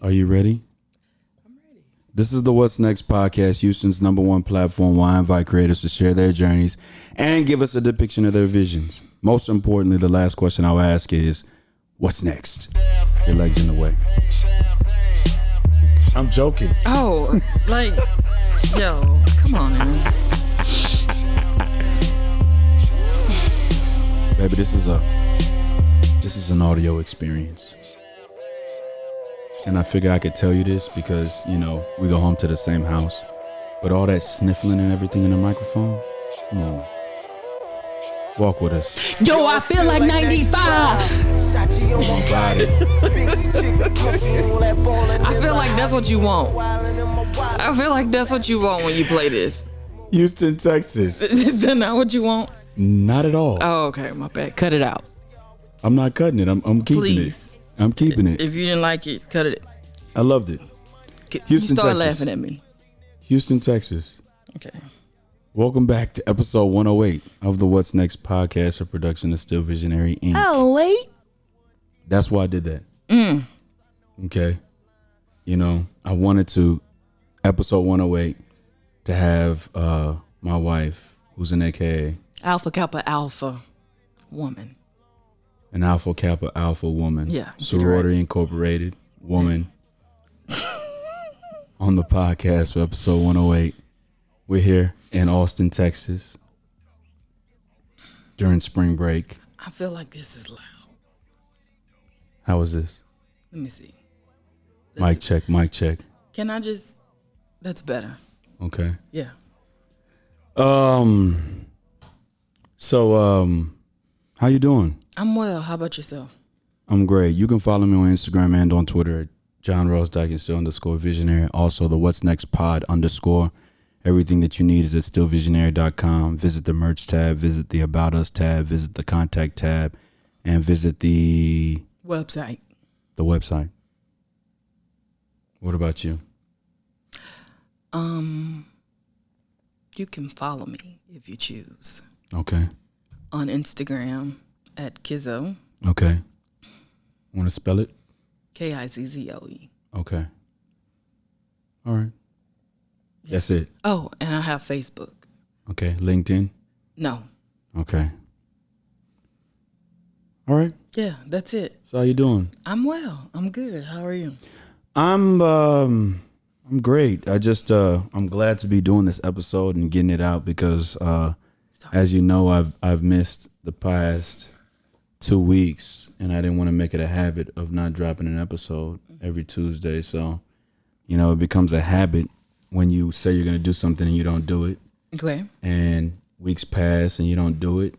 Are you ready? I'm ready. This is the What's Next podcast, Houston's #1 platform where I invite creators to share their journeys and give us a depiction of their visions. Most importantly, the last question I'll ask is, what's next? Your legs in the way. I'm joking. Oh, like, yo, come on, man. Baby, this is an audio experience. And I figure I could tell you this because, you know, we go home to the same house. But all that sniffling and everything in the microphone, come on. Walk with us. Yo, I feel like 95. I feel like that's what you want. I feel like that's what you want when you play this. Houston, Texas. Is that not what you want? Not at all. Oh, okay, my bad. Cut it out. I'm not cutting it. I'm keeping Please. it. I'm keeping it. If you didn't like it, cut it. I loved it. You Houston, start Texas. laughing at me. Houston, Texas. Okay. Welcome back to episode 108 of the What's Next podcast, a production of Still Visionary Inc. Oh, wait. That's why I did that. Okay. You know, I wanted to, episode 108, to have my wife, who's an AKA. Alpha Kappa Alpha woman. An Alpha Kappa Alpha woman. Yeah. Sorority Incorporated woman. On the podcast for episode 108. We're here in Austin, Texas. During spring break. I feel like this is loud. How was this? Let me see. Mic check, mic check. Can I just... That's better. Okay. Yeah. So, how you doing? I'm well. How about yourself? I'm great. You can follow me on Instagram and on Twitter at John Ross Dike II _visionary. Also, the What's Next pod _ Everything that you need is at stillvisionary.com. Visit the merch tab, visit the About Us tab, visit the contact tab, and visit the Website. website. What about you? You can follow me if you choose. Okay. On Instagram at Kizzo. Okay. Want to spell it? Kizzoe. Okay. All right. Yeah. That's it. Oh, and I have Facebook. Okay. LinkedIn? No. Okay. All right. Yeah, that's it. So how you doing? I'm well. I'm good. How are you? I'm great. I'm glad to be doing this episode and getting it out because as you know, I've missed the past 2 weeks and I didn't want to make it a habit of not dropping an episode every Tuesday. So, you know, it becomes a habit when you say you're going to do something and you don't do it. Okay. And weeks pass and you don't do it.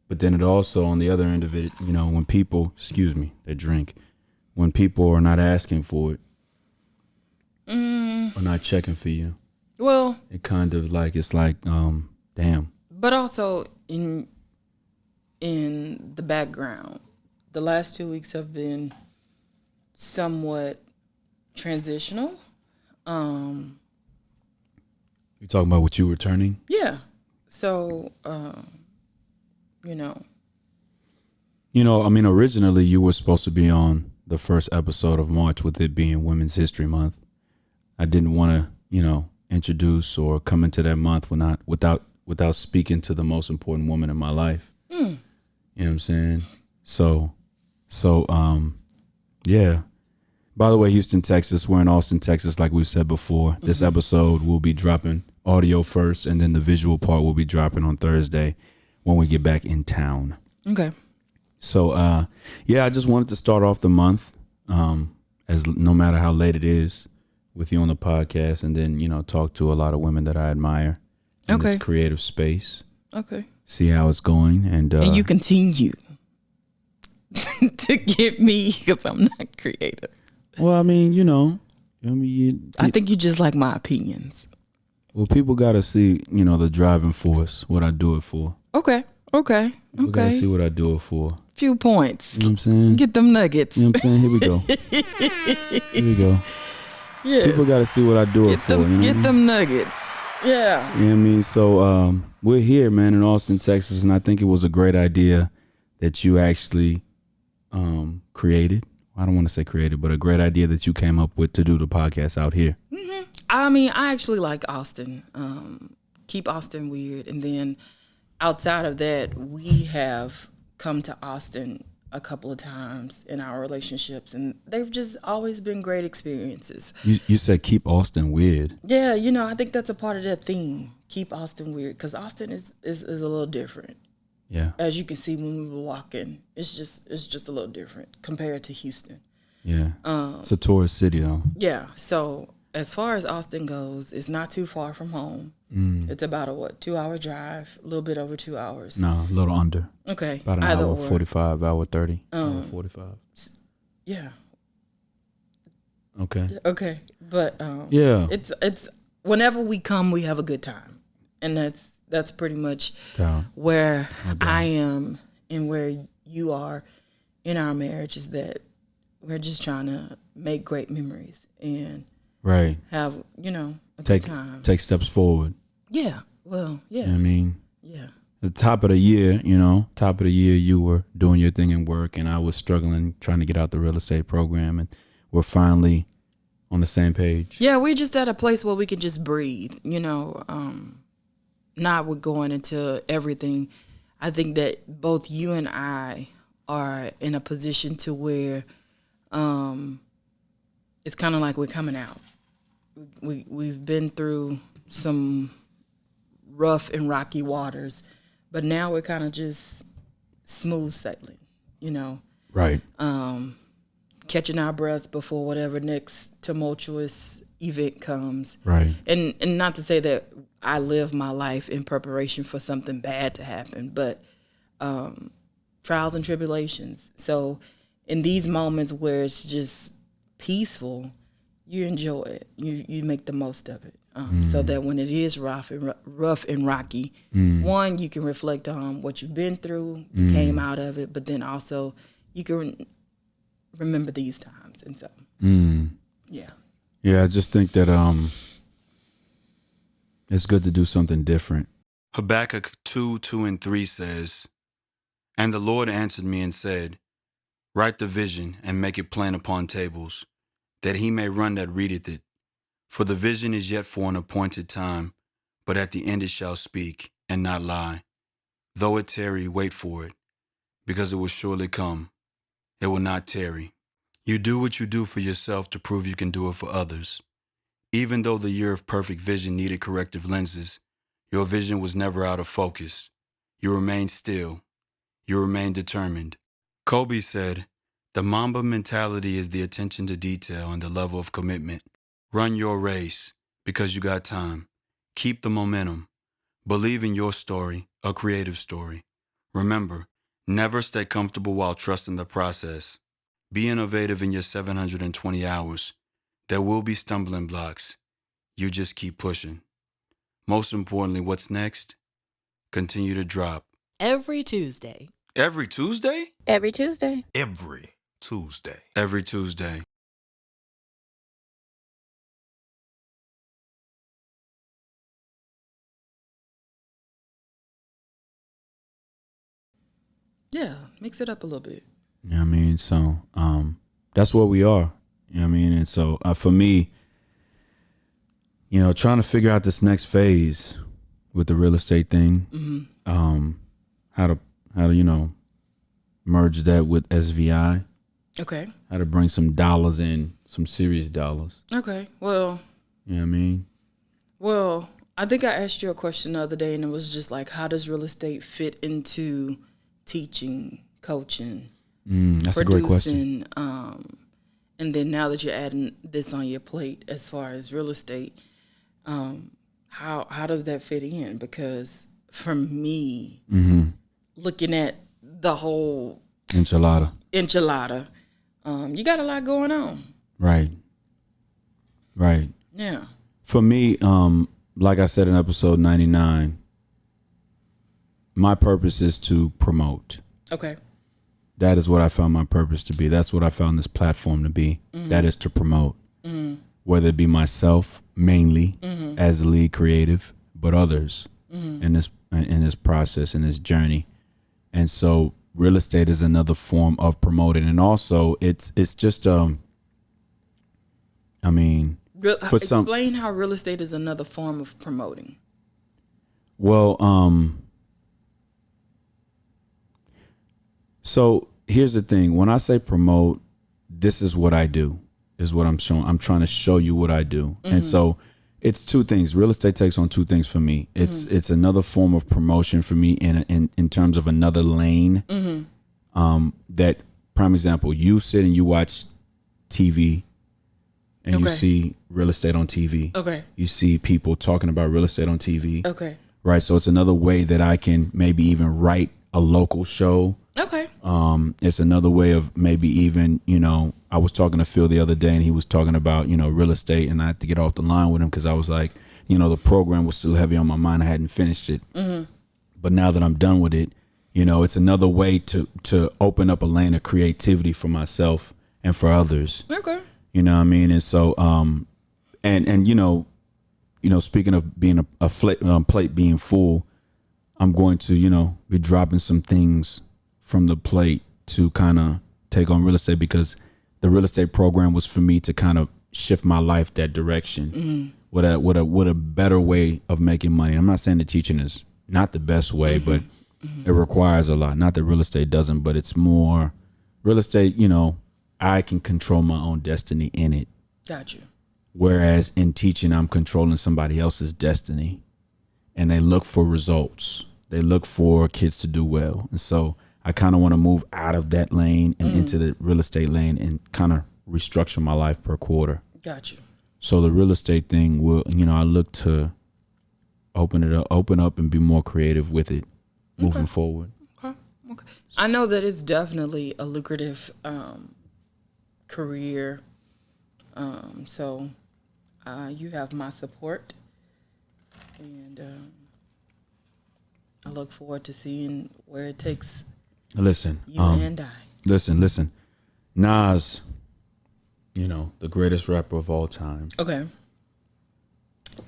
But then it also, on the other end of it, you know, when people, when people are not asking for it or not checking for you, well, it kind of like, it's like, damn. But also in the background, the last 2 weeks have been somewhat transitional. You talking about what you returning? Yeah. So, you know. You know, I mean, originally you were supposed to be on the first episode of March with it being Women's History Month. I didn't want to, you know, introduce or come into that month without speaking to the most important woman in my life. You know what I'm saying? So, yeah. By the way, Houston, Texas, we're in Austin, Texas, like we said before. This episode will be dropping audio first, and then the visual part will be dropping on Thursday when we get back in town. Okay. So, yeah, I just wanted to start off the month, as no matter how late it is, with you on the podcast, and then, you know, talk to a lot of women that I admire in this creative space. Okay. See how it's going, and you continue to get me because I'm not creative. Well, I mean, you know, I think you just like my opinions. Well, people got to see, you know, the driving force, what I do it for. Okay. People got to see what I do it for. Few points. You know what I'm saying? Get them nuggets. You know what I'm saying? Here we go. Here we go. Yeah. People got to see what I do it for. Get them nuggets. Yeah. You know what I mean? So we're here, man, in Austin, Texas, and I think it was a great idea that you actually created I don't want to say creative, but a great idea that you came up with to do the podcast out here. Mm-hmm. I mean, I actually like Austin. Keep Austin weird. And then outside of that, we have come to Austin a couple of times in our relationships, and they've just always been great experiences. You said keep Austin weird. Yeah, you know, I think that's a part of that theme. Keep Austin weird, because Austin is a little different. Yeah. As you can see when we were walking, it's just a little different compared to Houston. Yeah. It's a tourist city though. Yeah. So as far as Austin goes, it's not too far from home. It's about a 2-hour drive, a little bit over 2 hours. No, a little under. Okay. About an hour 45, hour 30, hour 45. Yeah. Okay. Okay. But yeah. It's whenever we come, we have a good time. And that's pretty much where I am and where you are in our marriage, is that we're just trying to make great memories and have, a good time. Take steps forward. Yeah. Well, yeah. You know what I mean? Yeah. The top of the year, you were doing your thing in work, and I was struggling trying to get out the real estate program, and we're finally on the same page. Yeah, we're just at a place where we can just breathe, not with going into everything. I think that both you and I are in a position to where it's kind of like we're coming out. We've been through some rough and rocky waters, but now we're kind of just smooth sailing, Right. Catching our breath before whatever next tumultuous event comes. Right. And not to say that I live my life in preparation for something bad to happen, but trials and tribulations. So in these moments where it's just peaceful, you enjoy it. You make the most of it. So that when it is rough and rocky, one, you can reflect on what you've been through, you came out of it, but then also you can remember these times. And so, yeah. Yeah, I just think that it's good to do something different. Habakkuk 2:2-3 says, "And the Lord answered me and said, Write the vision and make it plain upon tables, that he may run that readeth it. For the vision is yet for an appointed time, but at the end it shall speak, and not lie. Though it tarry, wait for it, because it will surely come. It will not tarry. You do what you do for yourself to prove you can do it for others. Even though the year of perfect vision needed corrective lenses, your vision was never out of focus. You remained still. You remained determined." Kobe said, "The Mamba mentality is the attention to detail and the level of commitment. Run your race because you got time. Keep the momentum. Believe in your story, a creative story. Remember, never stay comfortable while trusting the process. Be innovative in your 720 hours. There will be stumbling blocks. You just keep pushing. Most importantly, what's next? Continue to drop." Every Tuesday. Every Tuesday? Every Tuesday. Every Tuesday. Every Tuesday. Yeah, mix it up a little bit. You know what I mean? So that's where we are. You know what I mean? And so for me, trying to figure out this next phase with the real estate thing, how to merge that with SVI. Okay. How to bring some dollars in, some serious dollars. Okay. Well. You know what I mean? Well, I think I asked you a question the other day, and it was just like, how does real estate fit into teaching, coaching, that's a great question. And then now that you're adding this on your plate as far as real estate, how does that fit in? Because for me, looking at the whole enchilada, you got a lot going on. Right. Yeah. For me, like I said in episode 99, my purpose is to promote. Okay. That is what I found my purpose to be. That's what I found this platform to be. That is to promote. Whether it be myself mainly as the lead creative, but others in this process, in this journey. And so real estate is another form of promoting, and also it's just I mean, explain how real estate is another form of promoting. Well, so here's the thing. When I say promote, this is what I do, is what I'm showing. I'm trying to show you what I do. Mm-hmm. And so it's two things. Real estate takes on two things for me. It's another form of promotion for me in terms of another lane. Mm-hmm. That, prime example, you sit and you watch TV and you see real estate on TV. Okay. You see people talking about real estate on TV. Okay. Right. So it's another way that I can maybe even write a local show. Okay. It's another way of maybe even, I was talking to Phil the other day and he was talking about, real estate, and I had to get off the line with him because I was like, the program was still heavy on my mind. I hadn't finished it. Mm-hmm. But now that I'm done with it, it's another way to open up a lane of creativity for myself and for others. Okay. You know what I mean? And so, speaking of being a plate being full, I'm going to, be dropping some things from the plate to kind of take on real estate, because the real estate program was for me to kind of shift my life that direction with a better way of making money. I'm not saying that teaching is not the best way, but it requires a lot. Not that real estate doesn't, but it's more real estate, I can control my own destiny in it. Got you. Whereas in teaching, I'm controlling somebody else's destiny, and they look for results. They look for kids to do well. And so I kind of want to move out of that lane and into the real estate lane and kind of restructure my life per quarter. Got you. So the real estate thing will, I look to open up and be more creative with it moving forward. Okay. I know that it's definitely a lucrative career. So you have my support, and I look forward to seeing where it takes you and I. Listen. Nas, the greatest rapper of all time. Okay.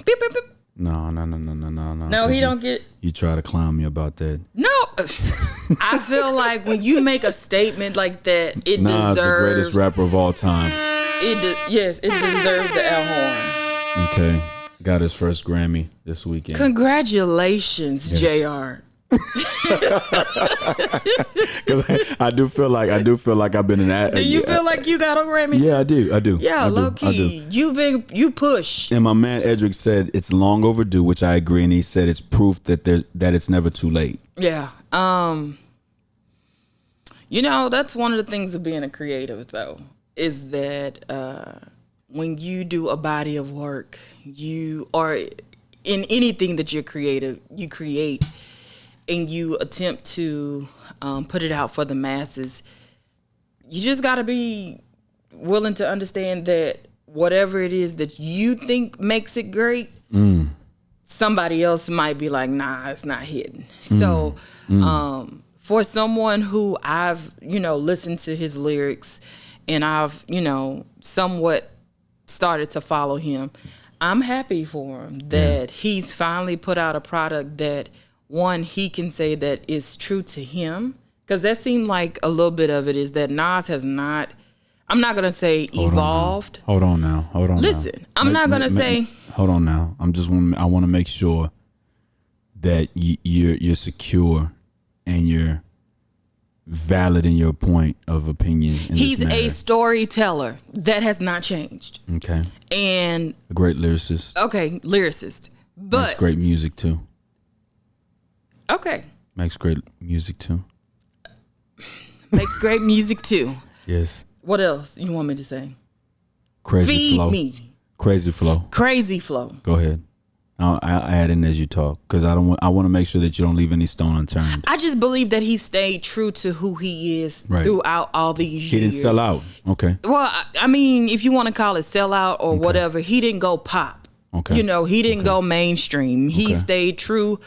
Beep, beep, beep. No. No, he don't get. You try to clown me about that. No, I feel like when you make a statement like that, it Nas, deserves. the greatest rapper of all time. Yes, it deserves the air horn. Okay, got his first Grammy this weekend. Congratulations, JR. Because I do feel like I've been an. Do you feel like you got a Grammy? Yeah, I do. Yeah, low key. You push. And my man Edric said it's long overdue, which I agree, and he said it's proof that it's never too late. Yeah. That's one of the things of being a creative, though, is that when you do a body of work, you are in anything that you create, and you attempt to put it out for the masses, you just got to be willing to understand that whatever it is that you think makes it great, somebody else might be like, nah, it's not hitting. So for someone who I've, listened to his lyrics and I've, somewhat started to follow him, I'm happy for him that he's finally put out a product that, one, he can say that is true to him. Because that seemed like a little bit of it is that Nas has not, I'm not going to say evolved. Hold on now. Listen, I'm not going to say. Hold on now. I want to make sure that you're secure and you're valid in your point of opinion. He's a storyteller. That has not changed. Okay. And a great lyricist. Okay, lyricist. But makes great music too. Okay. Makes great music too. Makes great music too. Yes. What else you want me to say? Crazy Feed flow. me. Crazy flow. Crazy flow. Go ahead. I'll add in as you talk, because I want to make sure that you don't leave any stone unturned. I just believe that he stayed true to who he is throughout all these years. He didn't sell out. Okay. Well, I mean, if you want to call it sell out or whatever, he didn't go pop. Okay. He didn't go mainstream. He stayed true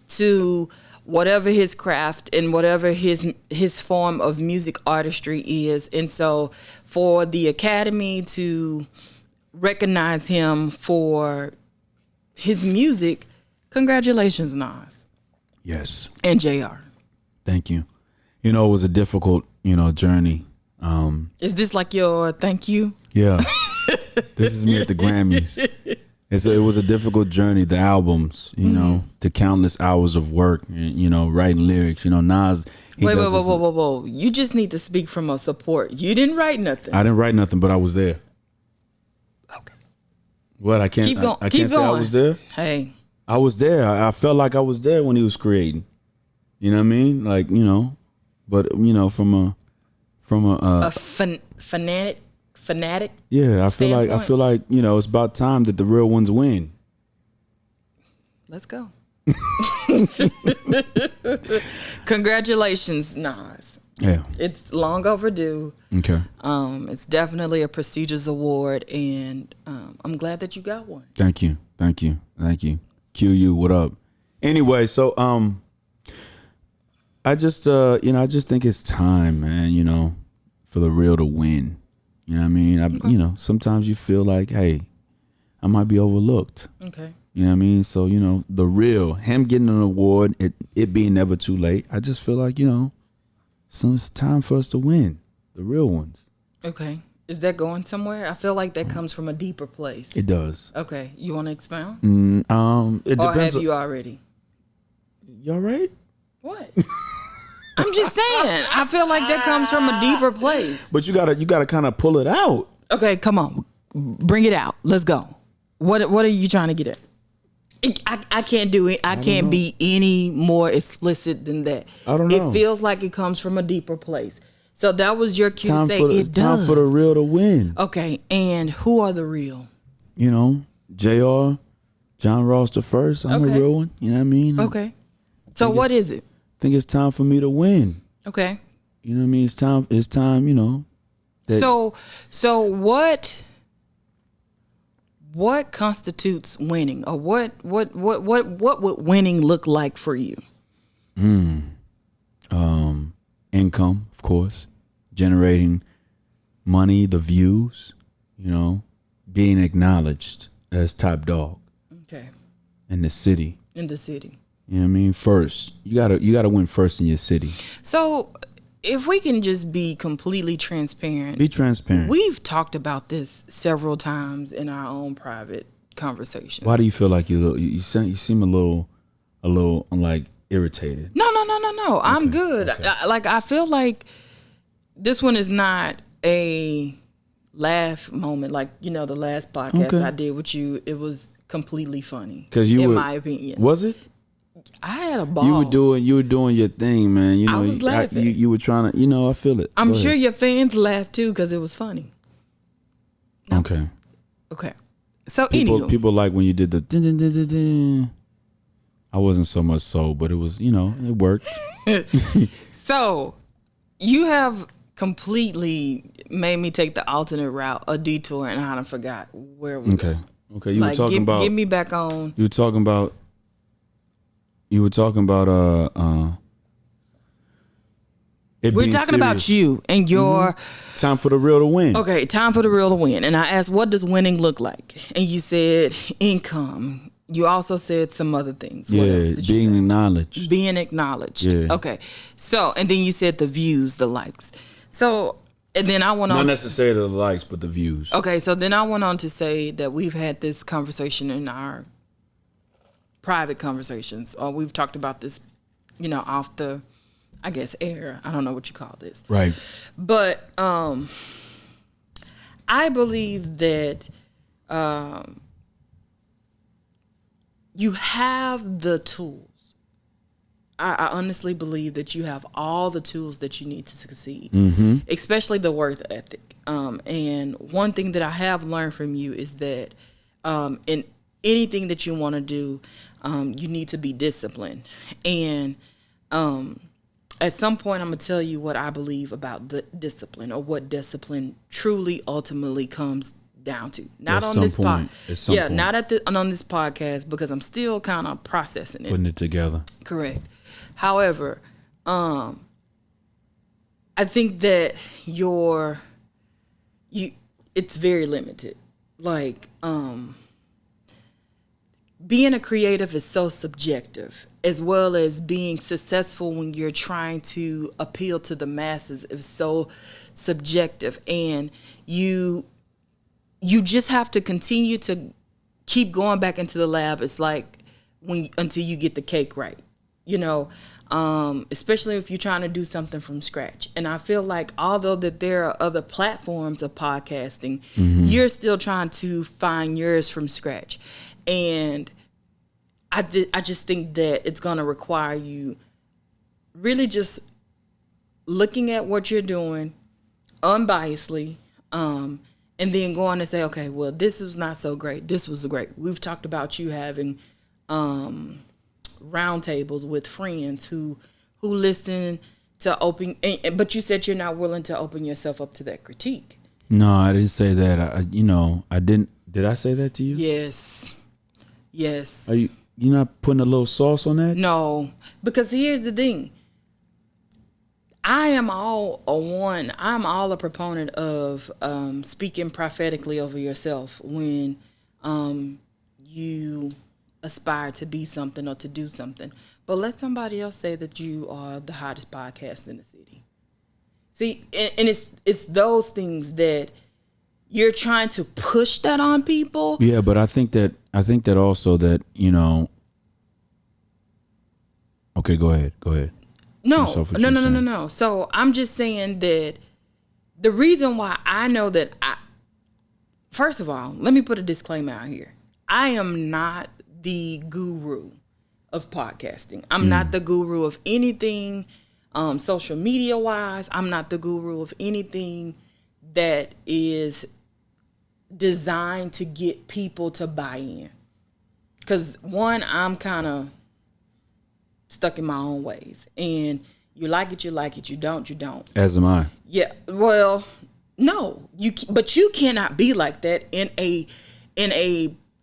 to whatever his craft and whatever his form of music artistry is. And so for the Academy to recognize him for his music, congratulations, Nas. Yes. And JR. Thank you. You know, it was a difficult, journey. Is this like your thank you? Yeah. This is me at the Grammys. It was a difficult journey, the albums, the countless hours of work, and, writing lyrics. Nas, Whoa. You just need to speak from a support. You didn't write nothing. I didn't write nothing, but I was there. Okay. What? I can't. I can't say I was there. Hey. I was there. I felt like I was there when he was creating. You know what I mean? Like, but from a fanatic. Yeah, I feel like it's about time that the real ones win. Let's go. Congratulations, Nas. Yeah. It's long overdue. Okay. It's definitely a prestigious award, and I'm glad that you got one. Thank you. QU, what up? Anyway, so I just I just think it's time, man, for the real to win. You know what I mean? Okay. Sometimes you feel like, hey, I might be overlooked. Okay. You know what I mean? So, the real, him getting an award, it being never too late. I just feel like, so it's time for us to win, the real ones. Okay. Is that going somewhere? I feel like that comes from a deeper place. It does. Okay. You want to expound? It or depends. Have you already? You all right? What? I'm just saying. I feel like that comes from a deeper place. But you gotta kind of pull it out. Okay, come on, bring it out. Let's go. What are you trying to get at? I can't do it. I can't be any more explicit than that. I don't know. It feels like it comes from a deeper place. So that was your cue to say it does. Time for the real to win. Okay, and who are the real? JR, John Ross the first. I'm the real one. You know what I mean? Okay. So what is it? I think it's time for me to win. Okay. You know what I mean? It's time, So what constitutes winning, or what would winning look like for you? Income, of course, generating money, the views, being acknowledged as top dog. Okay. In the city. In the city. You know what I mean? First, you gotta win first in your city. So, if we can just be completely transparent. Be transparent. We've talked about this several times in our own private conversations. Why do you feel like you seem a little like irritated? No. Okay. I'm good. Okay. I feel like this one is not a laugh moment. Like, the last podcast I did with you, it was completely funny. In my opinion. Was it? I had a ball. You were doing your thing, man. I was laughing. You were trying to, I feel it. I'm sure your fans laughed too because it was funny. No? Okay. So people like when you did the din, din, din, din, din. I wasn't so much so, but it was, it worked. So you have completely made me take the alternate route, a detour, and I kind of forgot where we were. Okay. You were talking about. Get me back on. You were talking about. We're talking about you and your time for the real to win. Okay, time for the real to win. And I asked, what does winning look like? And you said income. You also said some other things. What else did you say? Acknowledged. Being acknowledged. Yeah. Okay. So, and then you said the views, the likes. So, and then I went on. Not necessarily the likes, but the views. Okay, so then I went on to say that we've had this conversation in our private conversations, or we've talked about this, off the, I guess, air. I don't know what you call this. Right. But I believe that you have the tools. I honestly believe that you have all the tools that you need to succeed, especially the work ethic. And one thing that I have learned from you is that in anything that you want to do, you need to be disciplined. And at some point, I'm going to tell you what I believe about the discipline, or what discipline truly ultimately comes down to. Not on this podcast. Yeah, not on this podcast, because I'm still kind of processing it. Putting it together. Correct. However, I think that it's very limited. Like, being a creative is so subjective, as well as being successful when you're trying to appeal to the masses is so subjective. And you just have to continue to keep going back into the lab. It's like until you get the cake right, especially if you're trying to do something from scratch. And I feel like although that there are other platforms of podcasting, you're still trying to find yours from scratch. And I just think that it's going to require you really just looking at what you're doing unbiasedly, and then going to say, okay, well, this was not so great. This was great. We've talked about you having roundtables with friends who listen to open, but you said you're not willing to open yourself up to that critique. No, I didn't say that. I didn't. Did I say that to you? Yes. Are you not putting a little sauce on that? No, because here's the thing. I'm all a proponent of speaking prophetically over yourself when you aspire to be something or to do something. But let somebody else say that you are the hottest podcast in the city. See, and it's those things that you're trying to push that on people. Yeah, but I think that also that, okay, go ahead. No. So I'm just saying that the reason why I know that first of all, let me put a disclaimer out here. I am not the guru of podcasting. I'm not the guru of anything social media wise. I'm not the guru of anything that is designed to get people to buy in. Because one, I'm kind of stuck in my own ways, and you like it, you don't, you don't. As am I. Yeah. Well, no, but you cannot be like that in a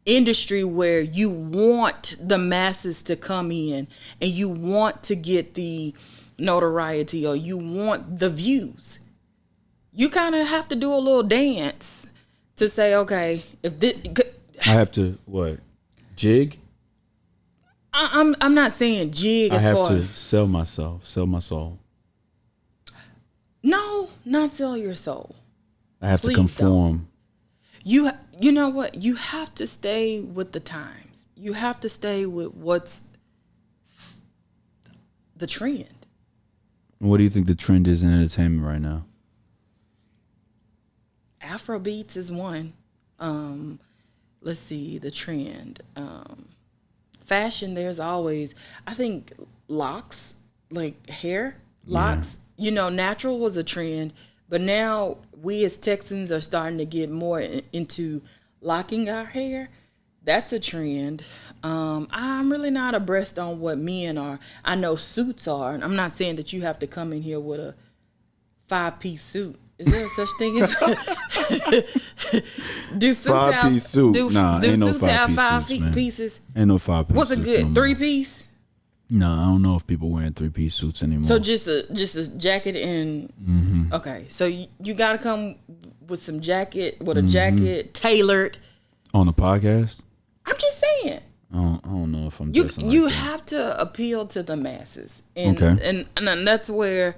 industry where you want the masses to come in and you want to get the notoriety or you want the views. You kind of have to do a little dance to say, okay, if this, I have to what? Jig? I'm not saying jig. I have to sell myself, sell my soul. No, not sell your soul. I have to conform. You know what? You have to stay with the times. You have to stay with what's the trend. What do you think the trend is in entertainment right now? Afrobeats is one. Let's see the trend. Fashion, there's always, I think locks, like hair, locks, natural was a trend, but now we as Texans are starting to get more into locking our hair. That's a trend. I'm really not abreast on what men are. I know suits are, and I'm not saying that you have to come in here with a 5-piece suit. Is there such thing as do suits 5-piece suit? Nah, ain't no 5-piece suits, man. Pieces? Ain't no 5-piece. What's a good 3-piece? No, I don't know if people wearing 3-piece suits anymore. So just a jacket and okay. So you got to come with some jacket, with a jacket tailored on the podcast. I'm just saying. I don't know if I'm. You have to appeal to the masses, and okay. and that's where,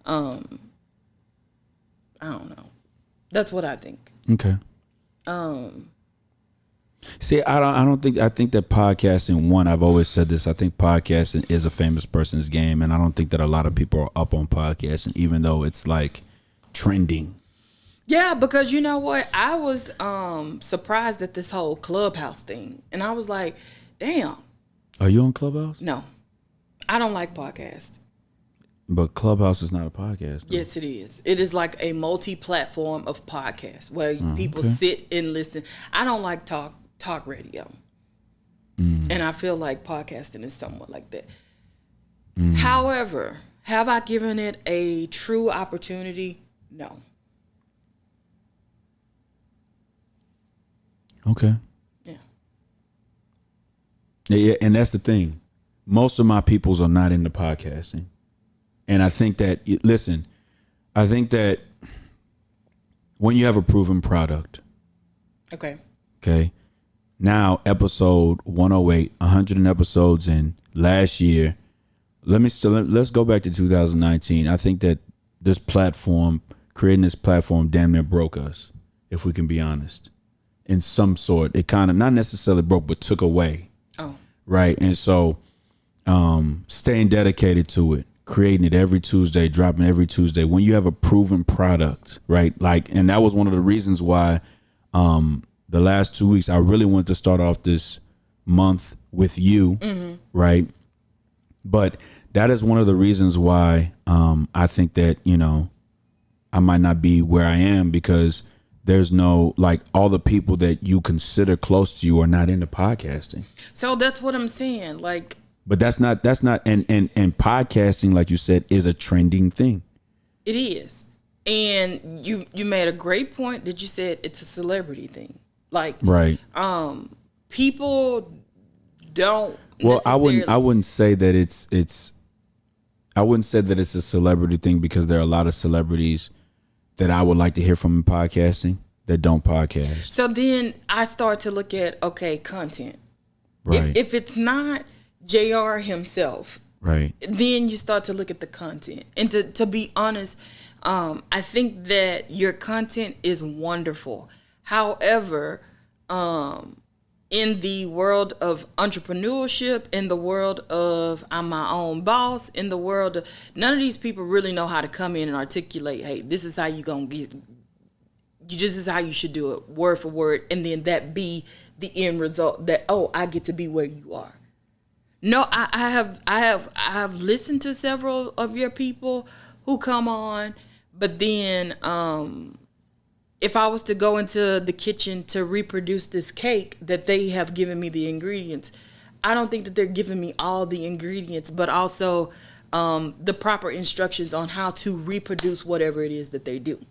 I don't know. That's what I think. Okay. See, I think that podcasting, one, I've always said this, I think podcasting is a famous person's game, and I don't think that a lot of people are up on podcasting, even though it's like trending. Yeah, because you know what? I was surprised at this whole Clubhouse thing, and I was like, damn. Are you on Clubhouse? No. I don't like podcasts. But Clubhouse is not a podcast, though. Yes, it is. It is like a multi-platform of podcasts where people sit and listen. I don't like talk radio. And I feel like podcasting is somewhat like that. However, have I given it a true opportunity? No. Okay. Yeah, and that's the thing. Most of my peoples are not into podcasting. And I think that, listen, I think that when you have a proven product, okay, now episode 108, 100 episodes in last year. Let's go back to 2019. I think that this platform, creating this platform, damn near broke us, if we can be honest. In some sort, it kind of not necessarily broke, but took away. Oh, right. And so, staying dedicated to it, creating it every Tuesday, dropping every Tuesday. When you have a proven product, right? Like, and that was one of the reasons why, the last 2 weeks I really wanted to start off this month with you, right? But that is one of the reasons why I think that, you know, I might not be where I am, because there's no, like, all the people that you consider close to you are not into podcasting. So that's what I'm saying. Like, but that's not and podcasting, like you said, is a trending thing. it is. And you made a great point that you said it's a celebrity thing. Like, Right. People don't. Well, I wouldn't say that it's I wouldn't say that it's a celebrity thing, because there are a lot of celebrities that I would like to hear from in podcasting that don't podcast. So then I start to look at, okay, content. Right. If it's not JR himself, Right. then you start to look at the content. And to be honest, I think that your content is wonderful. However, in the world of entrepreneurship, in the world of I'm my own boss, in the world of, none of these people really know how to come in and articulate, hey, this is how you gonna get, this is how you should do it, word for word, and then that be the end result that, oh, I get to be where you are. No, I have listened to several of your people who come on, but then if I was to go into the kitchen to reproduce this cake that they have given me the ingredients, I don't think that they're giving me all the ingredients, but also the proper instructions on how to reproduce whatever it is that they do.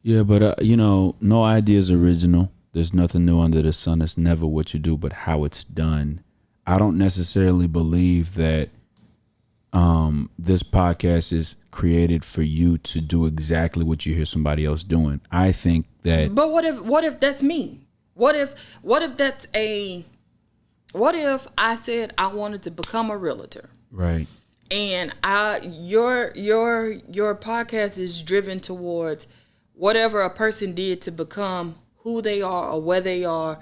Yeah, but you know, no idea is original. There's nothing new under the sun. It's never what you do, but how it's done. I don't necessarily believe that this podcast is created for you to do exactly what you hear somebody else doing. I think that. But what if that's me? What if I said I wanted to become a realtor? Right. And your podcast is driven towards whatever a person did to become who they are or where they are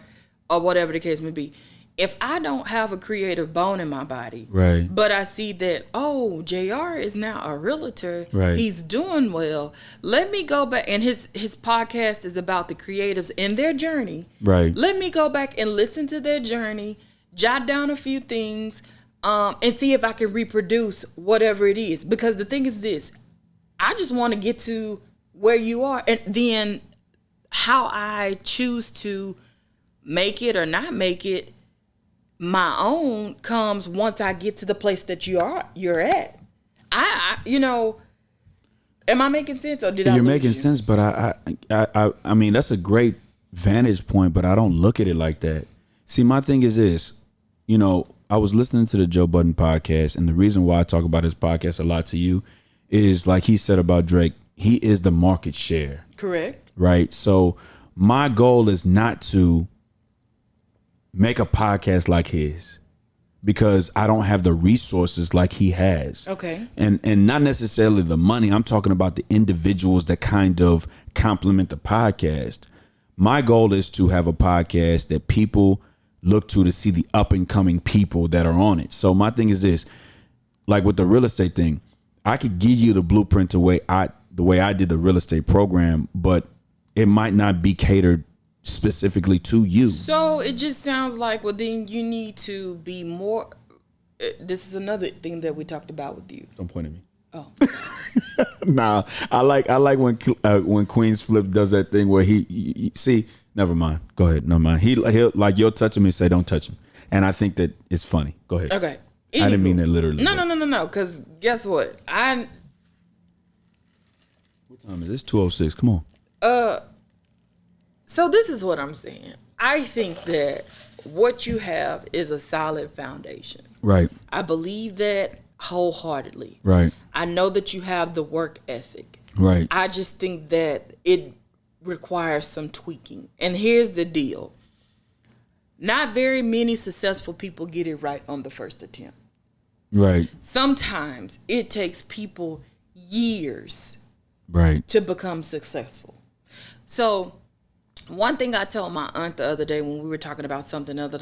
or whatever the case may be. If I don't have a creative bone in my body, right, but I see that, oh, JR is now a realtor, right, he's doing well, let me go back, and his podcast is about the creatives and their journey. Right. Let me go back and listen to their journey, jot down a few things, and see if I can reproduce whatever it is. Because the thing is this, I just want to get to where you are, and then how I choose to make it or not make it my own comes once I get to the place that you're at. I am I making sense, or did I? You're lose making you? sense, but I mean, that's a great vantage point, but I don't look at it like that. See, my thing is this, you know, I was listening to the Joe Budden podcast, and the reason why I talk about his podcast a lot to you is, like he said about Drake, he is the market share. Correct. Right. So my goal is not to make a podcast like his, because I don't have the resources like he has. Okay. And not necessarily the money. I'm talking about the individuals that kind of complement the podcast. My goal is to have a podcast that people look to see the up and coming people that are on it. So my thing is this, like with the real estate thing, I could give you the blueprint the way I did the real estate program, but it might not be catered specifically to you. So it just sounds like, well, then you need to be more. This is another thing that we talked about with you. Don't point at me. Oh. Nah, I like when Queens Flip does that thing where he see. Never mind. Go ahead. Never mind. He'll like, you'll touch him and say, "Don't touch him," and I think that it's funny. Go ahead. Okay. I didn't mean that literally. No. Because guess what? What time is this? 2:06. Come on. So this is what I'm saying. I think that what you have is a solid foundation. Right. I believe that wholeheartedly. Right. I know that you have the work ethic. Right. I just think that it requires some tweaking. And here's the deal. not very many successful people get it right on the first attempt. Right. Sometimes it takes people years Right. to become successful. So one thing I told my aunt the other day when we were talking about something other,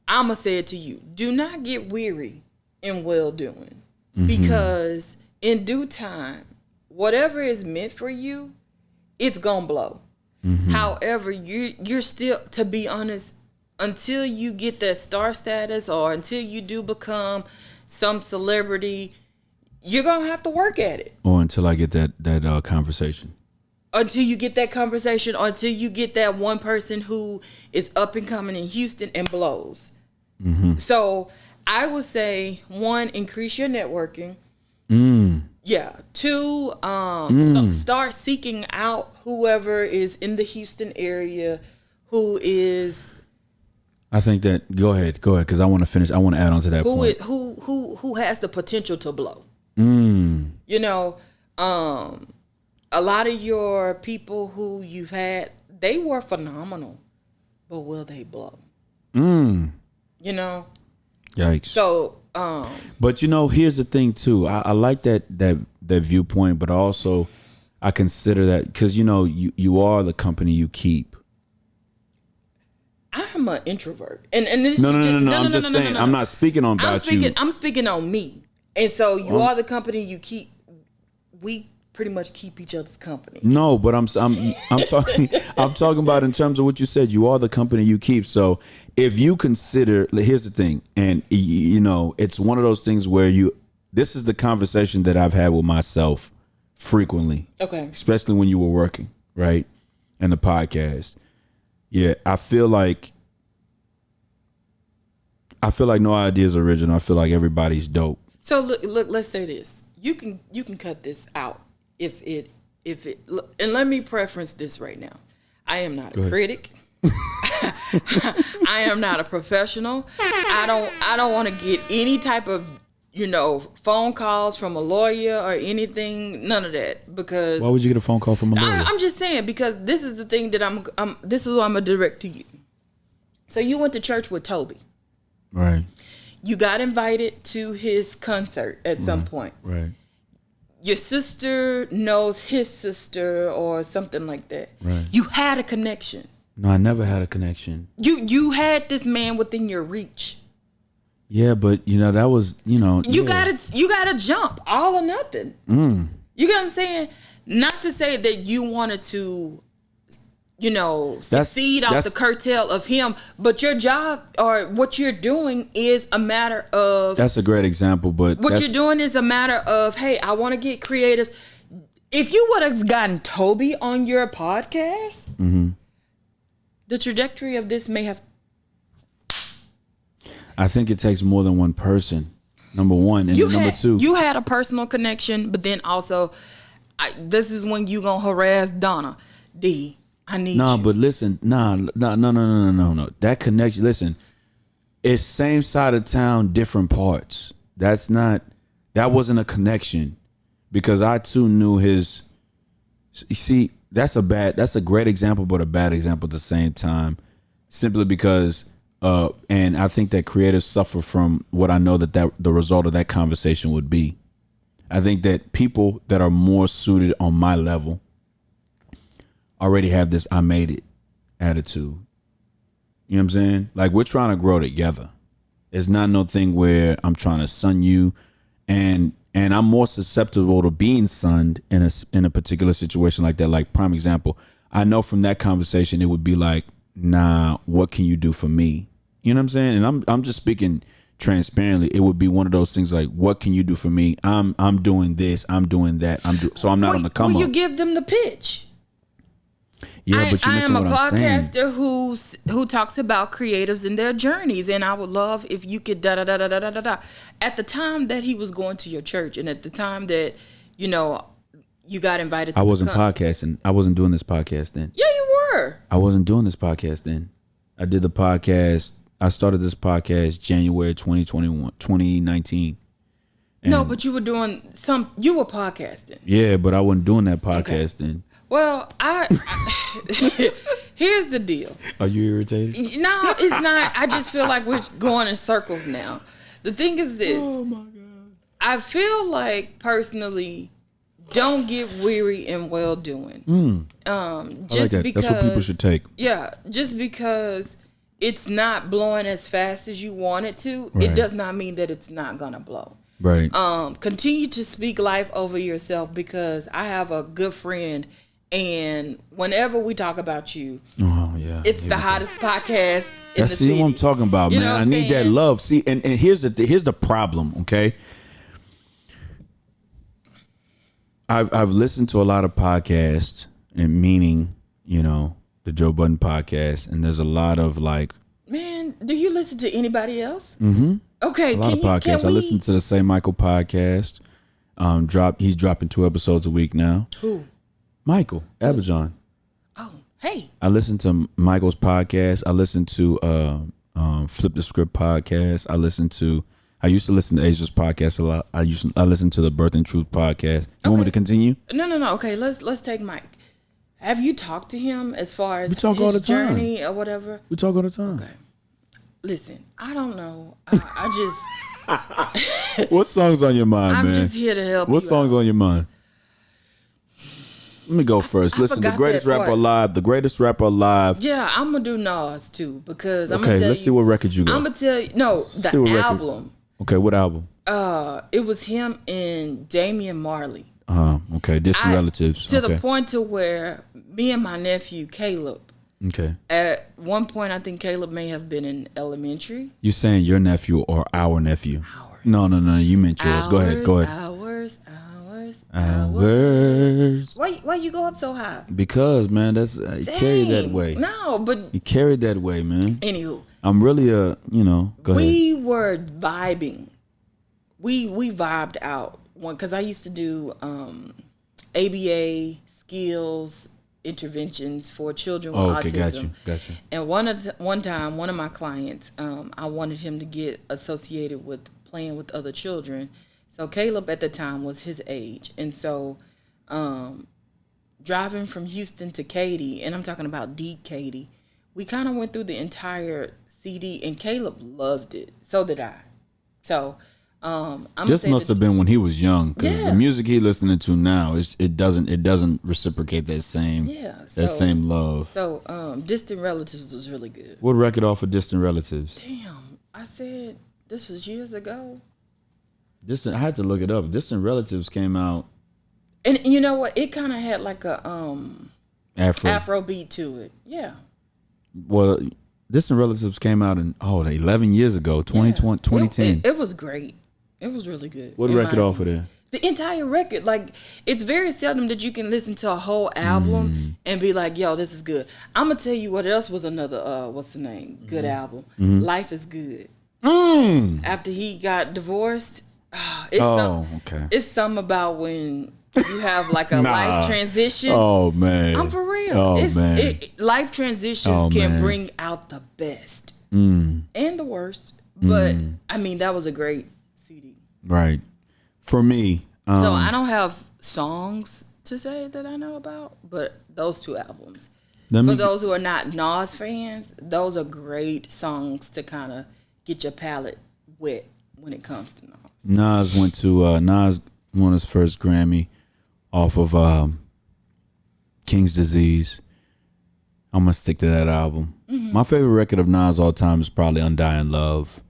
I'm going to say it to you. Do not get weary in well-doing, because in due time, whatever is meant for you, it's going to blow. However, you're still, to be honest, until you get that star status or until you do become some celebrity, you're going to have to work at it. Or until I get that conversation. Until you get that conversation, or until you get that one person who is up and coming in Houston and blows. So I would say, 1, increase your networking. Yeah. 2, start seeking out whoever is in the Houston area who is. I think that go ahead, because I want to finish. I want to add on to that point. Who has the potential to blow. You know, a lot of your people who you've had, they were phenomenal, but will they blow? You know? Yikes. So, but you know, here's the thing too. I like that viewpoint, but also I consider that because you know you are the company you keep. I'm an introvert, and this no. is just, I'm just saying. I'm not speaking on about you. I'm speaking on me, and so you are the company you keep. We pretty much keep each other's company. No, but I'm talking I'm talking about in terms of what you said. You are the company you keep. So if you consider, here's the thing, and you know, it's one of those things where this is the conversation that I've had with myself frequently. Okay. Especially when you were working, right? And the podcast. Yeah, I feel like no idea is original. I feel like everybody's dope. So look, let's say this. You can cut this out if it and let me preference this right now. I am not a critic. I am not a professional. I don't want to get any type of, you know, phone calls from a lawyer or anything, none of that, because why would you get a phone call from a lawyer? I'm just saying, because this is the thing that this is what I'm gonna direct to you. So you went to church with Toby. Right. You got invited to his concert at some point. Right. Your sister knows his sister or something like that. Right. You had a connection. No, I never had a connection. You had this man within your reach. Yeah, but you know, that was, you know, you gotta jump, all or nothing. You get what I'm saying? Not to say that you wanted to, you know, succeed off the curtail of him, but your job or what you're doing is a matter of. That's a great example, but what you're doing is a matter of, hey, I want to get creatives. If you would have gotten Toby on your podcast, the trajectory of this may have. I think it takes more than one person. Number one, and number two, you had a personal connection, but then also, this is when you gonna harass Donna. D, I need you. But listen, no. That connection, listen, it's same side of town, different parts. That wasn't a connection, because I too knew his. You see, that's a great example, but a bad example at the same time, simply because. And I think that creatives suffer from what I know that the result of that conversation would be. I think that people that are more suited on my level already have this "I made it" attitude. You know what I'm saying? Like, we're trying to grow together. It's not no thing where I'm trying to sun you, and I'm more susceptible to being sunned in a particular situation like that. Like, prime example, I know from that conversation it would be like, nah, what can you do for me? You know what I'm saying? And I'm just speaking transparently. It would be one of those things like, what can you do for me? I'm doing this, I'm doing that. So I'm not on the come up. You give them the pitch. Yeah, but you're missing what I'm saying. I am a podcaster who talks about creatives and their journeys, and I would love if you could da da da da da da da. At the time that he was going to your church, and at the time that, you know, you got invited to I wasn't podcasting. I wasn't doing this podcast then. Yeah, you were. I wasn't doing this podcast then. I did the podcast. I started this podcast January 2019. No, but you were doing you were podcasting. Yeah, but I wasn't doing that podcast then. Well, Here's the deal. Are you irritated? No, it's not. I just feel like we're going in circles now. The thing is this. Oh my God. I feel like personally, don't get weary in well doing. Just I like that. because That's what people should take. Yeah, just because it's not blowing as fast as you want it to, Right. it does not mean that it's not gonna blow. Right. Continue to speak life over yourself, because I have a good friend, and whenever we talk about you, Oh yeah. it's the hottest podcast in the That's city. what I'm talking about, You man. know what I I'm need that saying? love. See, and here's the problem, okay? I've listened to a lot of podcasts, and meaning, the Joe Budden podcast, and there's a lot of like Man, do you listen to anybody else? Mm-hmm. Okay, a lot of podcasts. I listen to the St. Michael podcast. He's dropping 2 episodes a week now. Who? Michael Abidjan. Oh, hey. I listen to Michael's podcast. I listen to Flip the Script podcast. I used to listen to Asia's podcast a lot. I listen to the Birth and Truth podcast. You want me to continue? No. Okay, let's take Mike. Have you talked to him as far as talk his all the time. journey or whatever? We talk all the time. Okay. Listen, I don't know. I just What songs on your mind, I'm man? just here to help What you songs out. on your mind? Let me go first. Listen, the forgot greatest that rapper part. alive. The greatest rapper alive. Yeah, I'm gonna do Nas too, because I'm gonna Okay, tell let's you. see what record you got. I'm gonna tell you. No, the See what record. album. Okay, what album? It was him and Damien Marley. Okay, Distant Relatives. To Okay. the point to where me and my nephew Caleb. Okay. At one point, I think Caleb may have been in elementary. You saying your nephew or our nephew? Ours. No. You meant yours. Go ahead. Hours. Ours. Why you go up so high? Because, man, that's you carry that Dang. way. No, but You carry that way, man. anywho, I'm really go ahead. we were vibing. We vibed out because I used to do ABA skills interventions for children with Okay, autism. got you. And one time, one of my clients, I wanted him to get associated with playing with other children. So Caleb at the time was his age. And so driving from Houston to Katy, and I'm talking about deep Katy, we kind of went through the entire CD, and Caleb loved it. So did I. So This must have been when he was young, because Yeah. the music he listening to now it doesn't reciprocate that same same love. So Distant Relatives was really good. What record off of Distant Relatives? Damn, I said this was years ago. I had to look it up. Distant Relatives came out And you know what? It kind of had like a Afro. beat to it. Yeah. Well, Distant Relatives came out in 11 years ago, 2020, 2010. It was great. It was really good. What in my record off of opinion. there? The entire record. Like, it's very seldom that you can listen to a whole album and be like, yo, this is good. I'm going to tell you what else was another, what's the name? Good album. Life is Good. After he got divorced, it's something about when you have like a life transition. Oh, man. I'm for real. Oh, man. Life transitions can bring out the best and the worst. But, I mean, that was a great CD. Right. For me. So I don't have songs to say that I know about, but those 2 albums. For those who are not Nas fans, those are great songs to kind of get your palate wet when it comes to Nas. Nas won his first Grammy off of King's Disease. I'm gonna stick to that album. My favorite record of Nas all time is probably Undying Love,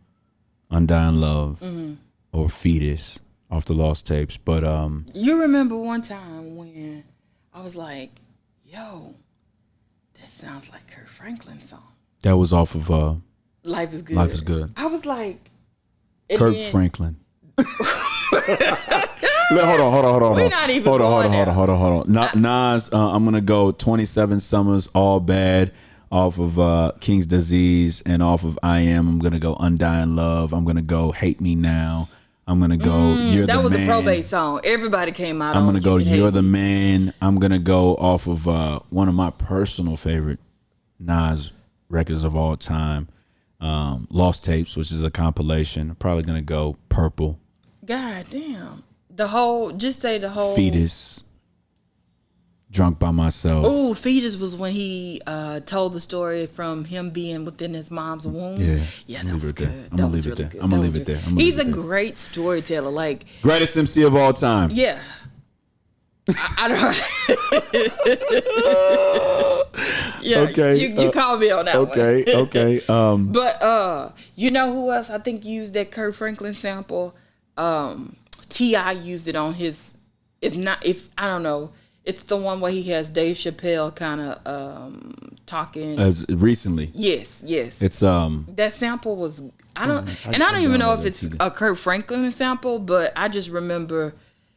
or Fetus off the Lost Tapes. But You remember one time when I was like, yo, this sounds like Kurt Franklin's song. that was off of Life is Good. Life is Good. I was like, Kurt Franklin. Hold on. We're not even Hold going there. on. Nas, I'm gonna go 27 Summers, All Bad, off of King's Disease, and off of I Am. I'm gonna go Undying Love. I'm gonna go Hate Me Now. I'm gonna go You're the Man. that was a probate song. Everybody came out. I'm on gonna go You Can Hate You're the Me. Man. I'm gonna go off of one of my personal favorite Nas records of all time, Lost Tapes, which is a compilation. I'm probably gonna go Purple. God damn. Just say the whole. Fetus. Drunk by Myself. Oh, Fetus was when he told the story from him being within his mom's womb. Yeah, that was good. I'm gonna leave it there. I'm gonna leave it there. He's a great storyteller. Like greatest MC of all time. Yeah. I don't. Yeah. Okay. You call me on that one. Okay. But you know who else I think used that Kirk Franklin sample? T.I. used it on his. If I don't know. It's the one where he has Dave Chappelle kind of talking. As recently. Yes. It's that sample was I don't even know if it's a Kirk Franklin sample, but I just remember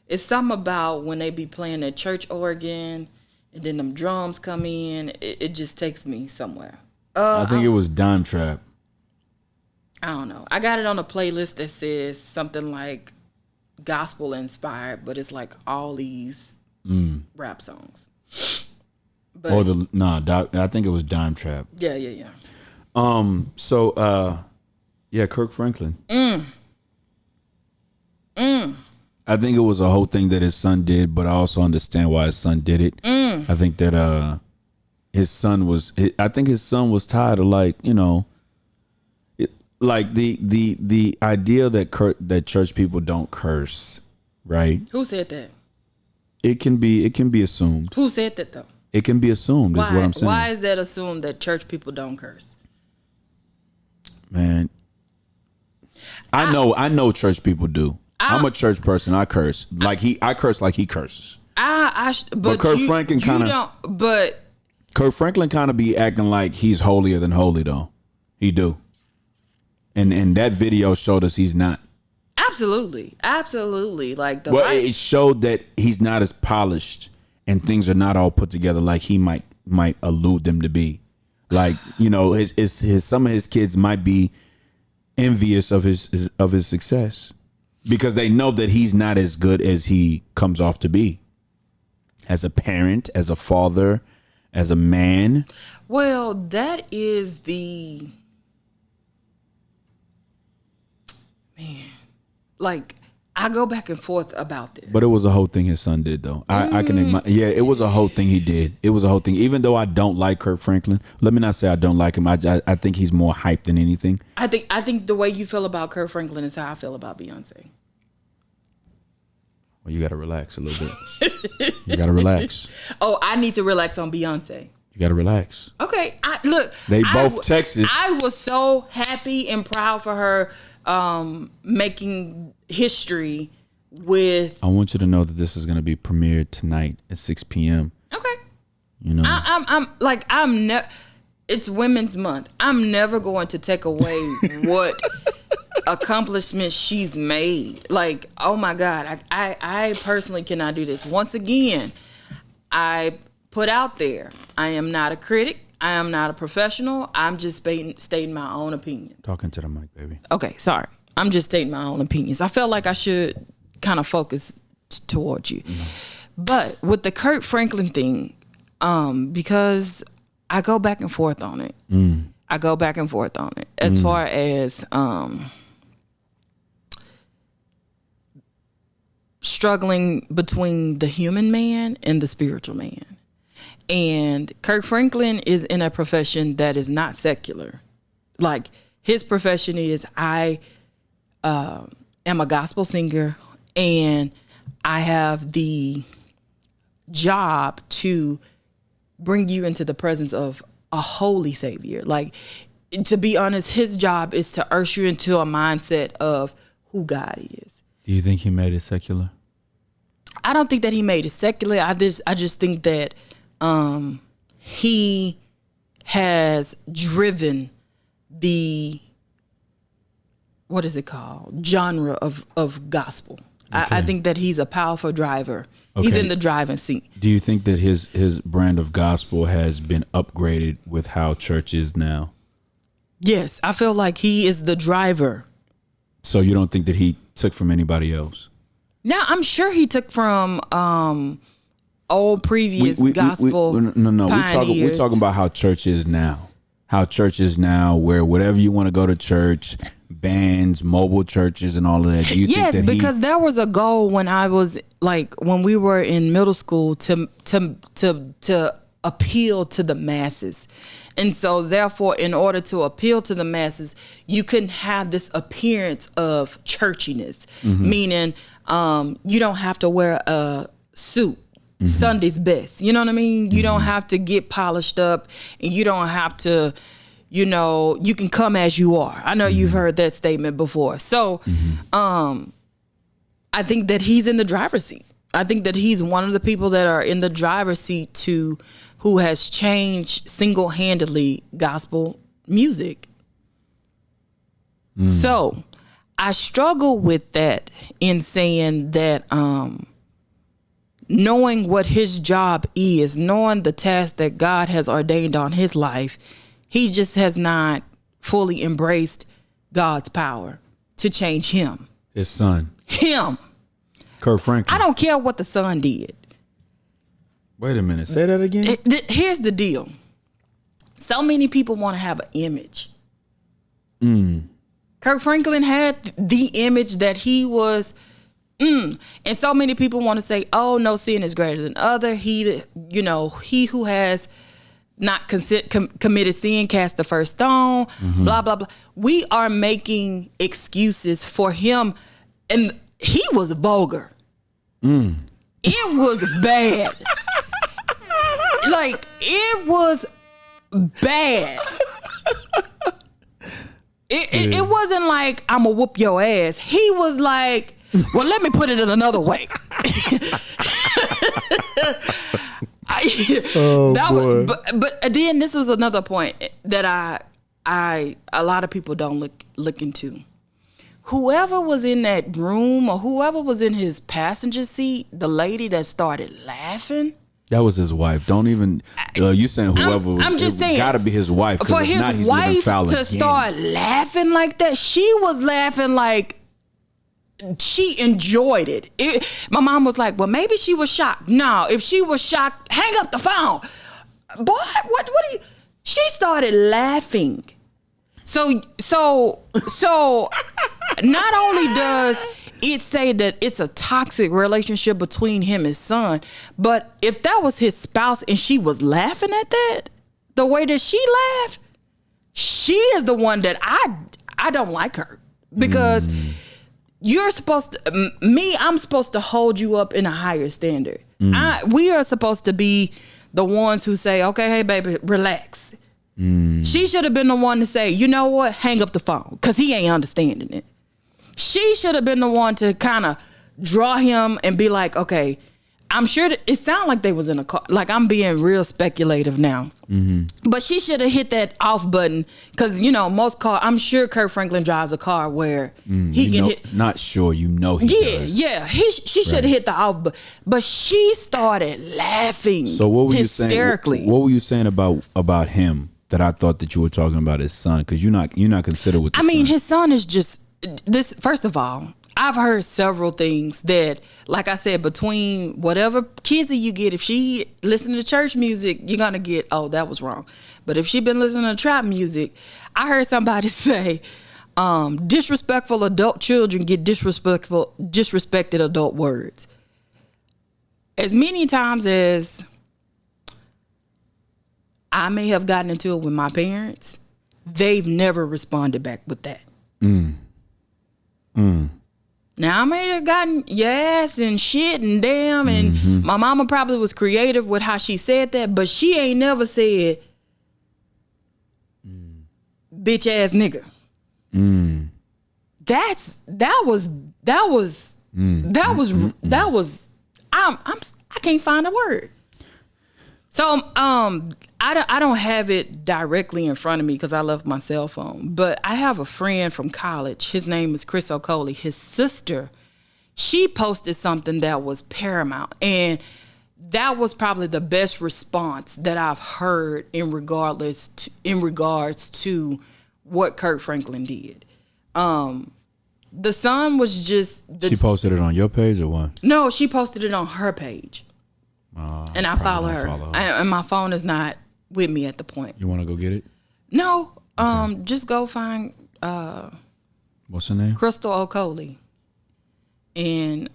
it's something about when they be playing that church organ and then them drums come in. It just takes me somewhere. I think it was Dime Trap. I don't know. I got it on a playlist that says something like gospel inspired, but it's like all these rap songs. But I think it was Dime Trap. Yeah. Kirk Franklin. I think it was a whole thing that his son did, but I also understand why his son did it. I think that his son was tired of like the idea that church people don't curse, right? Who said that? It can be assumed. Who said that though? It can be assumed. Is what I'm saying. Why is that assumed that church people don't curse? Man, I know church people do. I'm a church person. I curse I curse like he curses. But Kirk Franklin kind of be acting like he's holier than holy though. He do. And that video showed us he's not. Absolutely. Like it showed that he's not as polished and things are not all put together like he might allude them to be. Like, his some of his kids might be envious of his success because they know that he's not as good as he comes off to be. As a parent, as a father, as a man. Well, that is the man. Like, I go back and forth about this. But it was a whole thing his son did, though. I can admire. Yeah, it was a whole thing he did. It was a whole thing. Even though I don't like Kirk Franklin, let me not say I don't like him. I think he's more hype than anything. I think the way you feel about Kirk Franklin is how I feel about Beyonce. Well, you got to relax a little bit. You got to relax. Oh, I need to relax on Beyonce. You got to relax. Okay, look. They both Texas. I was so happy and proud for her. Making history with. I want you to know that this is going to be premiered tonight at 6 p.m. Okay. It's Women's Month. I'm never going to take away what accomplishments she's made. Like, oh my God, I personally cannot do this. Once again, I put out there, I am not a critic. I am not a professional. I'm just stating my own opinions. Talking to the mic, baby. Okay, sorry. I'm just stating my own opinions. I felt like I should kind of focus towards you. Mm-hmm. But with the Kirk Franklin thing, because I go back and forth on it. I go back and forth on it. As far as struggling between the human man and the spiritual man. And Kirk Franklin is in a profession that is not secular. Like, his profession is, I am a gospel singer and I have the job to bring you into the presence of a holy savior. Like, to be honest, his job is to usher you into a mindset of who God is. Do you think he made it secular? I don't think that he made it secular. I just think that he has driven the, what is it called, genre of gospel. Okay. I think that he's a powerful driver. Okay. He's in the driving seat. Do you think that his brand of gospel has been upgraded with how church is now? Yes, I feel like he is the driver. So you don't think that he took from anybody else? Now, I'm sure he took from old previous gospel No. We're talking about how church is now. how church is now, where whatever you want to go to church, bands, mobile churches, and all of that? Do you think that because there was a goal when I was like when we were in middle school to appeal to the masses. And so therefore, in order to appeal to the masses, you couldn't have this appearance of churchiness, meaning you don't have to wear a suit. Sunday's best. You know what I mean? You don't have to get polished up, and you don't have to, you know, you can come as you are. I know you've heard that statement before. So I think that he's in the driver's seat. I think that he's one of the people that are in the driver's seat who has changed single-handedly gospel music. So I struggle with that in saying that knowing what his job is, knowing the task that God has ordained on his life, he just has not fully embraced God's power to change him. his son, Him. Kirk Franklin? I don't care what the son did. Wait a minute. Say that again. Here's the deal. So many people want to have an image. Kirk Franklin had the image that he was. And so many people want to say, oh, no sin is greater than other. He who has not committed sin cast the first stone, blah, blah, blah. We are making excuses for him. And he was vulgar. It was bad. Like, it was bad. It wasn't like, I'm going to whoop your ass. He was like, well, let me put it in another way. But then this is another point that a lot of people don't look into. Whoever was in that room or whoever was in his passenger seat, the lady that started laughing. That was his wife. Don't even. You saying whoever? I'm just saying. Got to be his wife. For his not, wife to start laughing like that, she was laughing like she enjoyed it. My mom was like, well, maybe she was shocked. No, if she was shocked, hang up the phone. Boy, what are you? She started laughing. So not only does it say that it's a toxic relationship between him and his son, but if that was his spouse and she was laughing at that, the way that she laughed, she is the one that I don't like her, because you're supposed to, I'm supposed to hold you up in a higher standard. We are supposed to be the ones who say, okay, hey baby, relax. She should have been the one to say, you know what, hang up the phone, because he ain't understanding it. She should have been the one to kind of draw him and be like, okay, I'm sure that it sounded like they was in a car. Like, I'm being real speculative now. But she should have hit that off button, because, most car, I'm sure Kirk Franklin drives a car where he can hit. Not sure, he does. Yeah. She should have hit the off button. But she started laughing. So what were hysterically. You saying? What were you saying about him that I thought that you were talking about his son? Because you're not considered with the son. I mean, his son is just this. First of all, I've heard several things that, like I said, between whatever Kizzie you get, if she listen to church music, you're going to get, oh, that was wrong. But if she been listening to trap music, I heard somebody say, disrespectful adult children get disrespected adult words. As many times as I may have gotten into it with my parents, they've never responded back with that. Now, I may have gotten yes and shit and damn, and my mama probably was creative with how she said that, but she ain't never said bitch ass nigga. I can't find a word. So I don't have it directly in front of me because I left my cell phone, but I have a friend from college. His name is Chris O'Coley. His sister, she posted something that was paramount, and that was probably the best response that I've heard in regards to what Kirk Franklin did. The son was just. She posted it on your page or what? No, she posted it on her page. And I follow her. And my phone is not with me at the point. You want to go get it? No, just go find What's her name? Crystal Okoli. And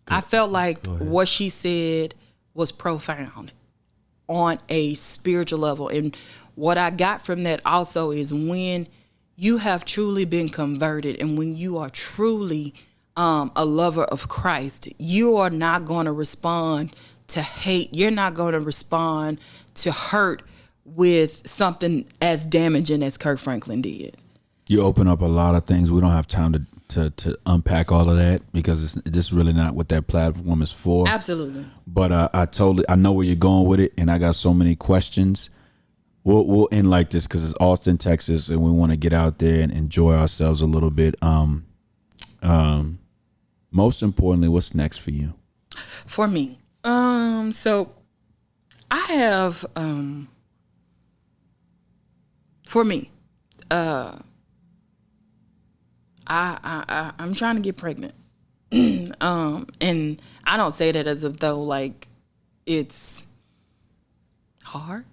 I felt like what she said was profound on a spiritual level. And what I got from that also is when you have truly been converted and when you are truly a lover of Christ, you are not going to respond to hate. You're not going to respond to hurt with something as damaging as Kirk Franklin did. You open up a lot of things. We don't have time to unpack all of that because it's just really not what that platform is for. Absolutely. But I know where you're going with it, and I got so many questions. We'll end like this because it's Austin, Texas, and we want to get out there and enjoy ourselves a little bit. Most importantly, what's next for you? For me, so I have for me, I'm trying to get pregnant. And I don't say that as if though like it's hard,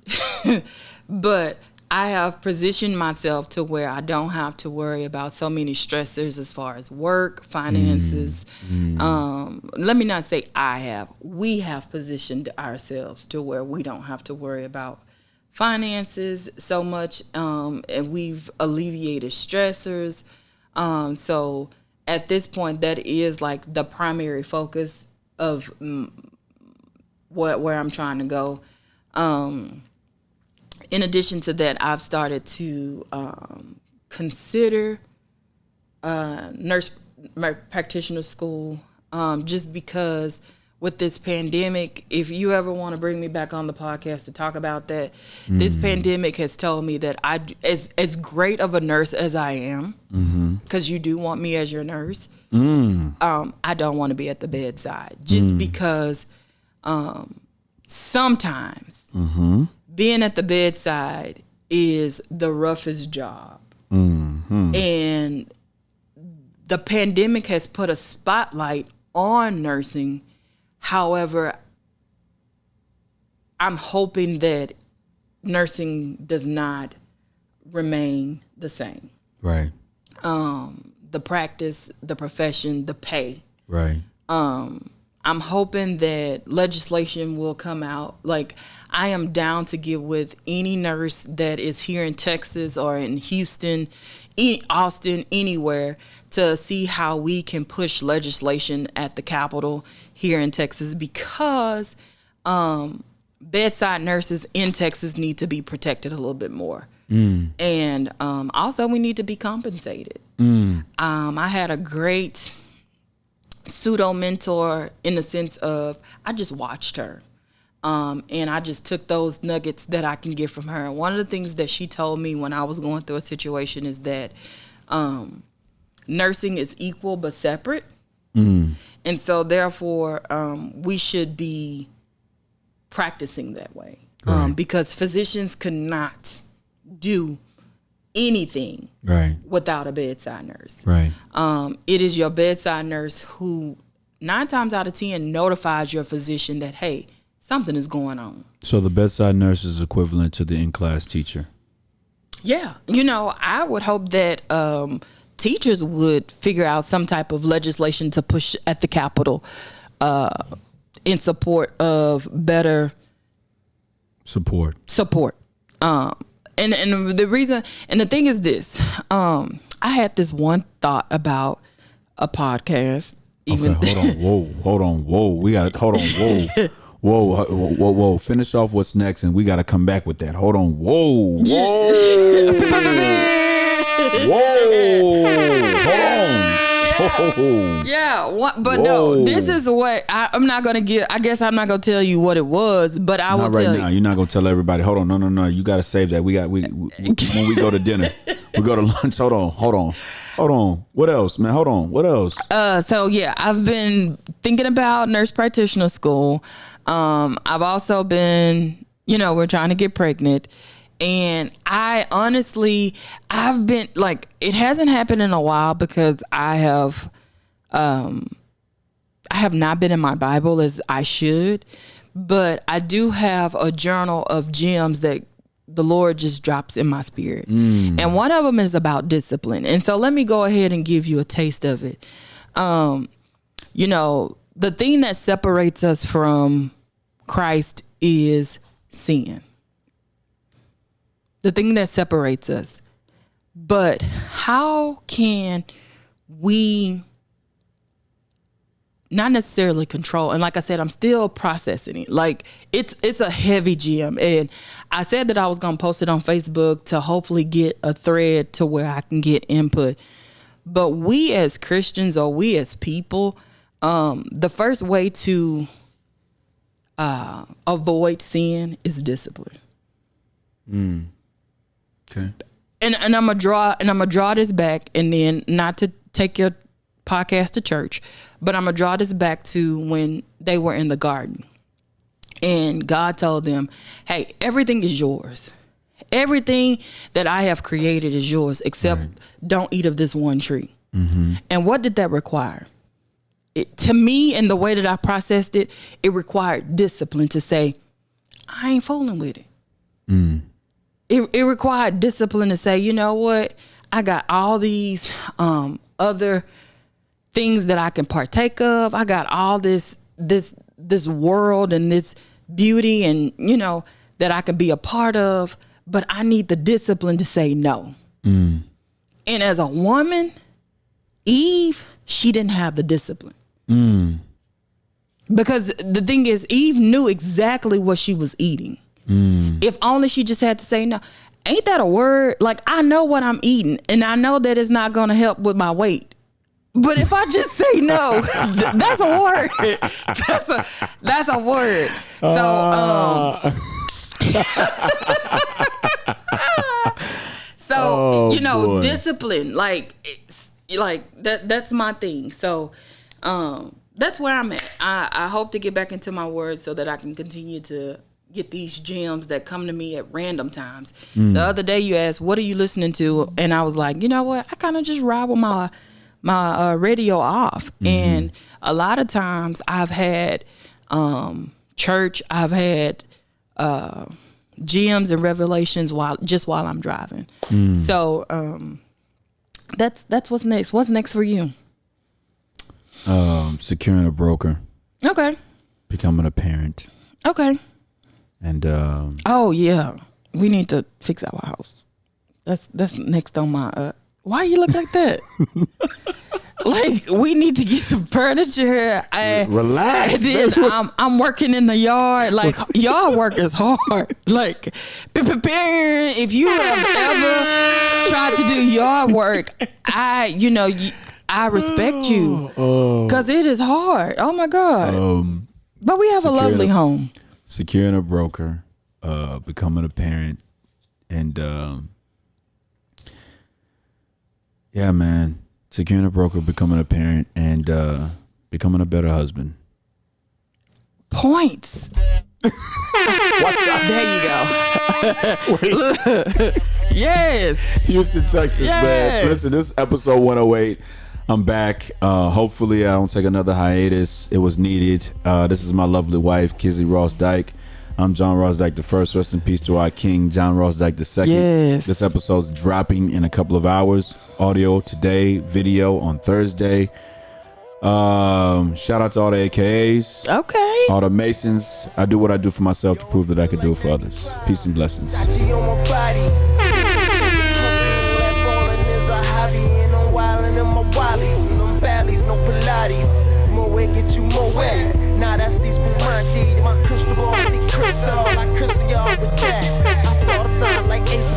but I have positioned myself to where I don't have to worry about so many stressors as far as work, finances. Let me not say we have positioned ourselves to where we don't have to worry about finances so much. And we've alleviated stressors. So at this point, that is like the primary focus of where I'm trying to go. In addition to that, I've started to consider nurse practitioner school, just because with this pandemic, if you ever want to bring me back on the podcast to talk about that, this pandemic has told me that as great of a nurse as I am, because you do want me as your nurse, I don't want to be at the bedside just because sometimes being at the bedside is the roughest job. And the pandemic has put a spotlight on nursing. However, I'm hoping that nursing does not remain the same. Right. The practice, the profession, the pay. Right. I'm hoping that legislation will come out. Like, I am down to get with any nurse that is here in Texas or in Houston, Austin, anywhere, to see how we can push legislation at the Capitol here in Texas, because bedside nurses in Texas need to be protected a little bit more. And also we need to be compensated. I had a great pseudo mentor in the sense of I just watched her. And I just took those nuggets that I can get from her. And one of the things that she told me when I was going through a situation is that nursing is equal but separate. And so therefore, we should be practicing that way. Right. Because physicians could not do anything without a bedside nurse. Right. It is your bedside nurse who 9 times out of 10 notifies your physician that, hey, something is going on. So the bedside nurse is equivalent to the in-class teacher. Yeah. I would hope that teachers would figure out some type of legislation to push at the Capitol in support of better support. And the reason, and the thing is this, I had this one thought about a podcast. Okay, hold on. We got to, hold on. Whoa. Finish off what's next, and we got to come back with that. Hold on. Whoa. Hold on. Yeah, but no, this is what I'm not going to give. I guess I'm not going to tell you what it was, but I will tell you. Not right now. You're not going to tell everybody. Hold on. No. You got to save that. When we go to dinner, we go to lunch. Hold on. What else, man? Hold on. What else? So yeah, I've been thinking about nurse practitioner school. I've also been, we're trying to get pregnant. And I've been like, it hasn't happened in a while because I have not been in my Bible as I should, but I do have a journal of gems that the Lord just drops in my spirit. And one of them is about discipline. And so let me go ahead and give you a taste of it. You know, the thing that separates us from Christ is sin. The thing that separates us. But how can we not necessarily control? And like I said, I'm still processing it. Like it's a heavy gem. And I said that I was going to post it on Facebook to hopefully get a thread to where I can get input. But we as Christians, or we as people, the first way to avoid sin is discipline. Okay. And I'm gonna draw this back, and then not to take your podcast to church, but I'm gonna draw this back to when they were in the garden, and God told them, "Hey, everything is yours. Everything that I have created is yours, except don't eat of this one tree." And what did that require? To me, and the way that I processed it, it required discipline to say, I ain't fooling with it. It required discipline to say, you know what? I got all these other things that I can partake of. I got all this world and this beauty, and you know, that I can be a part of, but I need the discipline to say no. And as a woman, Eve, she didn't have the discipline. Because the thing is, Eve knew exactly what she was eating. If only she just had to say no. Ain't that a word? Like, I know what I'm eating, and I know that it's not going to help with my weight. But if I just say no, that's a word. That's a word. So, you know, boy. Discipline, like, it's like that's my thing. So, that's where I'm at. I hope to get back into my word so that I can continue to get these gems that come to me at random times. The other day you asked, what are you listening to? And I was like, you know what? I kind of just ride with my radio off. And a lot of times I've had church, I've had gems and revelations while I'm driving. So that's what's next. What's next for you? Securing a broker. Okay. Becoming a parent. Okay. And oh yeah, we need to fix our house. That's next on my. Why you look like that? Like, we need to get some furniture. Relax. And then I'm working in the yard. Like, yard work is hard. Like, if you have ever tried to do yard work, I respect you, because it is hard. Oh my God. But we have a lovely home. Securing a broker, becoming a parent, and yeah, man, securing a broker, becoming a parent, and becoming a better husband. Points. Watch out. There you go. Yes. Houston, Texas, yes. Man. Listen, this is episode 108. I'm back. Hopefully I don't take another hiatus. It was needed. This is my lovely wife, Kizzie Ross Dike. I'm John Ross Dike I. Rest in peace to our king, John Ross Dike II. Yes. This episode's dropping in a couple of hours. Audio today, video on Thursday. Shout out to all the AKAs. Okay. All the Masons. I do what I do for myself to prove that I can do it for others. Peace and blessings. Get you more wet. Now that's these Bumanti. My crystal ball, see crystal. I crystal y'all with that. I saw the sign like Ace.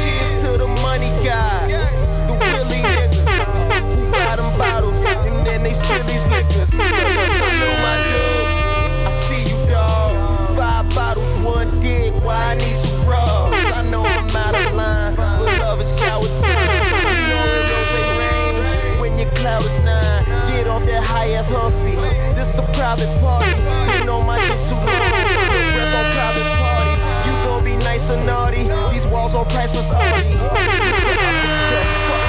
Cheers to the money guys. The Willie niggas who buy them bottles and then they spill these liquors. My dude, I see you, dog. 5 bottles, 1 dick. Why I need 2 rubs? I know I'm out of line, but love is shower time. You know it rose rain when your cloud is 9. Get off that high-ass hussy. This a private party. You know my shit too long. Rep on private party. You gon' be nice or naughty. These walls on priceless Audi. Fuck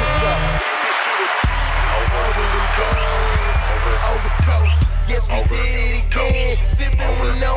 us up. Overdose. Guess we did it again. Sippin' with no